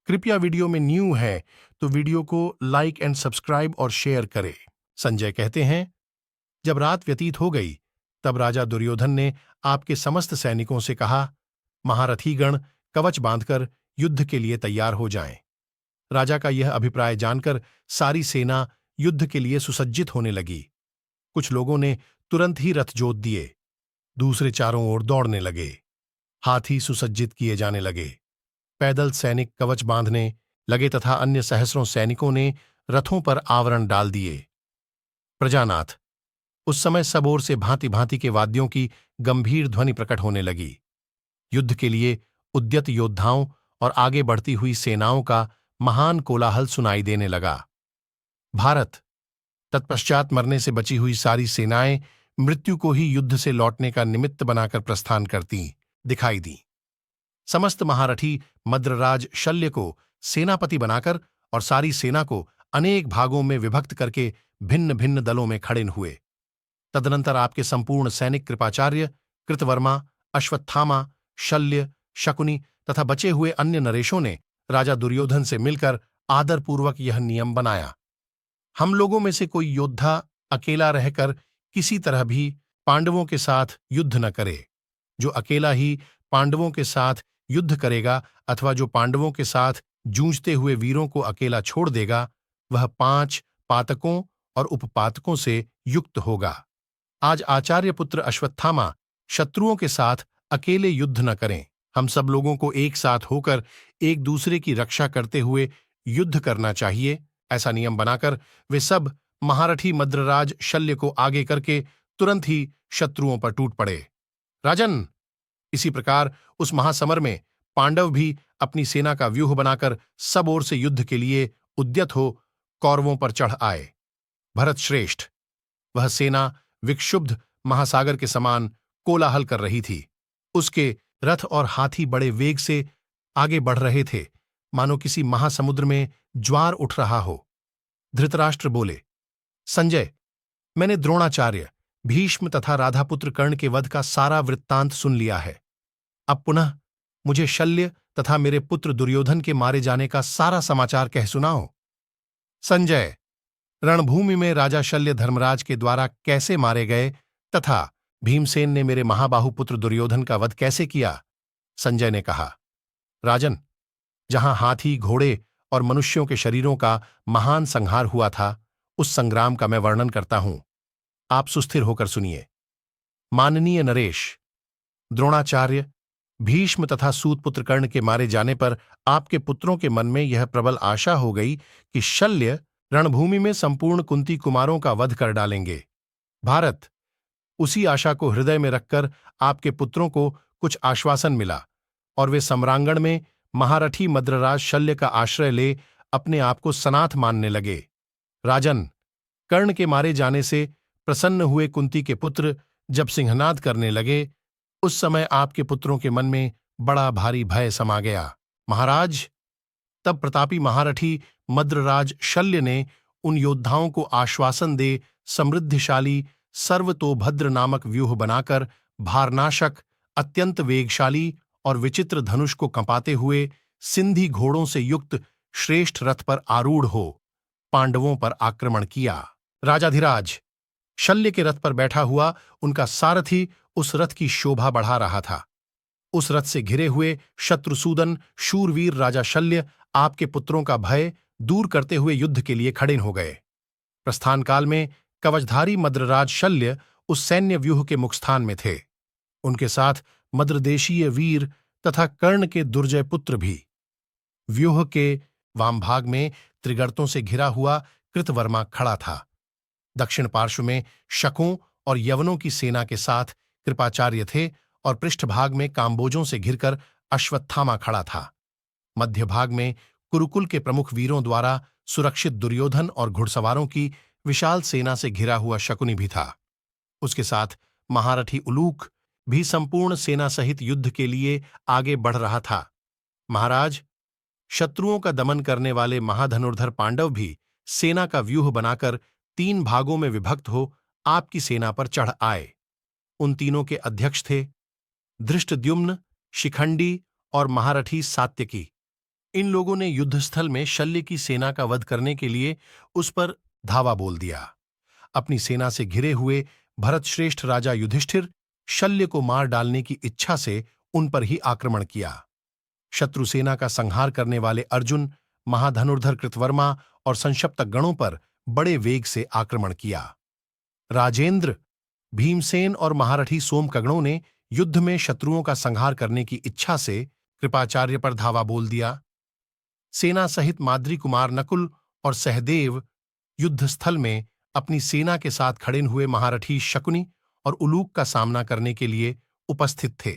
कृपया वीडियो में न्यू है तो वीडियो को लाइक एंड सब्सक्राइब और शेयर करें। संजय कहते हैं, जब रात व्यतीत हो गई तब राजा दुर्योधन ने आपके समस्त सैनिकों से कहा, महारथीगण कवच बांधकर युद्ध के लिए तैयार हो जाएं। राजा का यह अभिप्राय जानकर सारी सेना युद्ध के लिए सुसज्जित होने लगी। कुछ लोगों ने तुरंत ही रथ जोत दिए, दूसरे चारों ओर दौड़ने लगे। हाथी सुसज्जित किए जाने लगे, पैदल सैनिक कवच बांधने लगे तथा अन्य सहस्रों सैनिकों ने रथों पर आवरण डाल दिए। प्रजानाथ, उस समय सब ओर से भांति भांति के वाद्यों की गंभीर ध्वनि प्रकट होने लगी। युद्ध के लिए उद्यत योद्धाओं और आगे बढ़ती हुई सेनाओं का महान कोलाहल सुनाई देने लगा। भारत तत्पश्चात मरने से बची हुई सारी सेनाएं मृत्यु को ही युद्ध से लौटने का निमित्त बनाकर प्रस्थान करती दिखाई दी। समस्त महारथी मद्रराज शल्य को सेनापति बनाकर और सारी सेना को अनेक भागों में विभक्त करके भिन्न भिन्न दलों में खड़े हुए। तदनंतर आपके संपूर्ण सैनिक कृपाचार्य, कृतवर्मा, अश्वत्थामा, शल्य, शकुनी तथा बचे हुए अन्य नरेशों ने राजा दुर्योधन से मिलकर आदरपूर्वक यह नियम बनाया, हम लोगों में से कोई योद्धा अकेला रहकर किसी तरह भी पांडवों के साथ युद्ध न करे। जो अकेला ही पांडवों के साथ युद्ध करेगा अथवा जो पांडवों के साथ जूझते हुए वीरों को अकेला छोड़ देगा, वह 5 पातकों और उपपातकों से युक्त होगा। आज आचार्य पुत्र अश्वत्थामा शत्रुओं के साथ अकेले युद्ध न करें। हम सब लोगों को एक साथ होकर एक दूसरे की रक्षा करते हुए युद्ध करना चाहिए। ऐसा नियम बनाकर वे सब महारथी मद्रराज शल्य को आगे करके तुरंत ही शत्रुओं पर टूट पड़े। राजन, इसी प्रकार उस महासमर में पांडव भी अपनी सेना का व्यूह बनाकर सब ओर से युद्ध के लिए उद्यत हो कौरवों पर चढ़ आए। भरत श्रेष्ठ, वह सेना विक्षुब्ध महासागर के समान कोलाहल कर रही थी। उसके रथ और हाथी बड़े वेग से आगे बढ़ रहे थे, मानो किसी महासमुद्र में ज्वार उठ रहा हो। धृतराष्ट्र बोले, संजय, मैंने द्रोणाचार्य, भीष्म तथा राधापुत्र कर्ण के वध का सारा वृत्तांत सुन लिया है। अब पुनः मुझे शल्य तथा मेरे पुत्र दुर्योधन के मारे जाने का सारा समाचार कह सुनाओ। संजय, रणभूमि में राजा शल्य धर्मराज के द्वारा कैसे मारे गए तथा भीमसेन ने मेरे महाबाहु पुत्र दुर्योधन का वध कैसे किया। संजय ने कहा, राजन, जहां हाथी, घोड़े और मनुष्यों के शरीरों का महान संहार हुआ था, उस संग्राम का मैं वर्णन करता हूं। आप सुस्थिर होकर सुनिए। माननीय नरेश, द्रोणाचार्य, भीष्म तथा सूतपुत्र कर्ण के मारे जाने पर आपके पुत्रों के मन में यह प्रबल आशा हो गई कि शल्य रणभूमि में संपूर्ण कुंती कुमारों का वध कर डालेंगे। भारत, उसी आशा को हृदय में रखकर आपके पुत्रों को कुछ आश्वासन मिला और वे सम्रांगण में महारथी मद्रराज शल्य का आश्रय ले अपने आप को सनाथ मानने लगे। राजन, कर्ण के मारे जाने से प्रसन्न हुए कुंती के पुत्र जब सिंहनाद करने लगे, उस समय आपके पुत्रों के मन में बड़ा भारी भय समा गया। महाराज, तब प्रतापी महारथी मद्रराज शल्य ने उन योद्धाओं को आश्वासन दे समृद्धिशाली सर्वतोभद्र नामक व्यूह बनाकर भारनाशक, अत्यंत वेगशाली और विचित्र धनुष को कंपाते हुए सिंधी घोड़ों से युक्त श्रेष्ठ रथ पर आरूढ़ हो पांडवों पर आक्रमण किया। राजाधिराज शल्य के रथ पर बैठा हुआ उनका सारथी उस रथ की शोभा बढ़ा रहा था। उस रथ से घिरे हुए शत्रुसूदन शूरवीर राजा शल्य आपके पुत्रों का भय दूर करते हुए युद्ध के लिए खड़े हो गए। प्रस्थान काल में कवचधारी मद्रराज शल्य उस सैन्य व्यूह के मुखस्थान में थे। उनके साथ मद्रदेशीय वीर तथा कर्ण के दुर्जय पुत्र भी। व्यूह के वामभाग में त्रिगर्तों से घिरा हुआ कृतवर्मा खड़ा था। दक्षिण पार्श्व में शकों और यवनों की सेना के साथ कृपाचार्य थे और पृष्ठभाग में काम्बोजों से घिरकर अश्वत्थामा खड़ा था। मध्य भाग में कुरुकुल के प्रमुख वीरों द्वारा सुरक्षित दुर्योधन और घुड़सवारों की विशाल सेना से घिरा हुआ शकुनी भी था। उसके साथ महारथी उलूक भी संपूर्ण सेना सहित युद्ध के लिए आगे बढ़ रहा था। महाराज, शत्रुओं का दमन करने वाले महाधनुर्धर पांडव भी सेना का व्यूह बनाकर 3 भागों में विभक्त हो आपकी सेना पर चढ़ आए। उन तीनों के अध्यक्ष थे धृष्टद्युम्न, शिखंडी और महारथी सात्यकी। इन लोगों ने युद्धस्थल में शल्य की सेना का वध करने के लिए उस पर धावा बोल दिया। अपनी सेना से घिरे हुए भरतश्रेष्ठ राजा युधिष्ठिर शल्य को मार डालने की इच्छा से उन पर ही आक्रमण किया। शत्रु सेना का संहार करने वाले अर्जुन, महाधनुर्धर कृतवर्मा और संशप्तक गणों पर बड़े वेग से आक्रमण किया। राजेंद्र, भीमसेन और महारथी सोमकगणों ने युद्ध में शत्रुओं का संहार करने की इच्छा से कृपाचार्य पर धावा बोल दिया। सेना सहित माद्री कुमार नकुल और सहदेव युद्धस्थल में अपनी सेना के साथ खड़े हुए महारथी शकुनी और उलूक का सामना करने के लिए उपस्थित थे।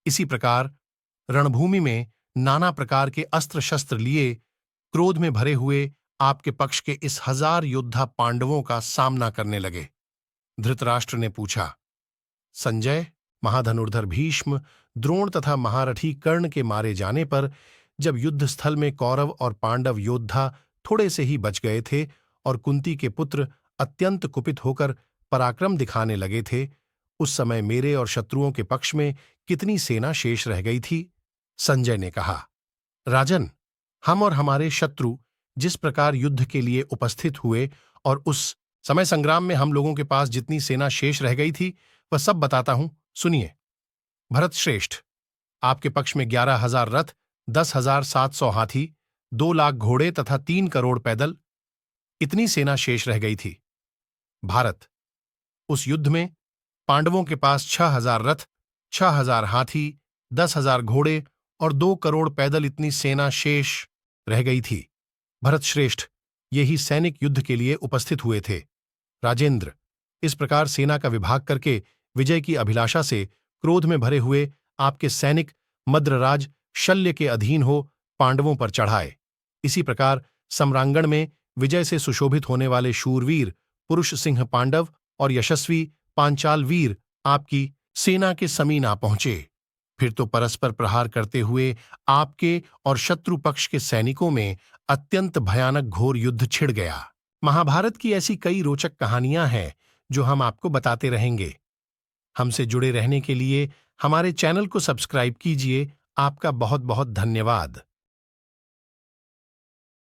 इसी प्रकार रणभूमि में नाना प्रकार के अस्त्र शस्त्र लिए क्रोध में भरे हुए आपके पक्ष के इस 1000 योद्धा पांडवों का सामना करने लगे। धृतराष्ट्र ने पूछा, संजय, महाधनुर्धर भीष्म, द्रोण तथा महारथी कर्ण के मारे जाने पर जब युद्धस्थल में कौरव और पांडव योद्धा थोड़े से ही बच गए थे और कुंती के पुत्र अत्यंत कुपित होकर पराक्रम दिखाने लगे थे, उस समय मेरे और शत्रुओं के पक्ष में कितनी सेना शेष रह गई थी? संजय ने कहा, राजन, हम और हमारे शत्रु जिस प्रकार युद्ध के लिए उपस्थित हुए और उस समय संग्राम में हम लोगों के पास जितनी सेना शेष रह गई थी वह सब बताता हूं, सुनिए। भरतश्रेष्ठ, आपके पक्ष में 11,000 रथ, 10,700 हाथी, 2 लाख घोड़े तथा 3 करोड़ पैदल, इतनी सेना शेष रह गई थी। भारत, उस युद्ध में पांडवों के पास 6,000 रथ, 6,000 हाथी, 10,000 घोड़े और 2 करोड़ पैदल इतनी सेना शेष रह गई थी। भरतश्रेष्ठ, ये ही सैनिक युद्ध के लिए उपस्थित हुए थे। राजेंद्र, इस प्रकार सेना का विभाग करके विजय की अभिलाषा से क्रोध में भरे हुए आपके सैनिक मद्रराज शल्य के अधीन हो पांडवों पर चढ़ाए। इसी प्रकार सम्रांगण में विजय से सुशोभित होने वाले शूरवीर पुरुष सिंह पांडव और यशस्वी पांचाल वीर आपकी सेना के समीन आ पहुंचे। फिर तो परस्पर प्रहार करते हुए आपके और शत्रु पक्ष के सैनिकों में अत्यंत भयानक घोर युद्ध छिड़ गया। महाभारत की ऐसी कई रोचक कहानियां हैं जो हम आपको बताते रहेंगे। हमसे जुड़े रहने के लिए हमारे चैनल को सब्सक्राइब कीजिए। आपका बहुत बहुत धन्यवाद।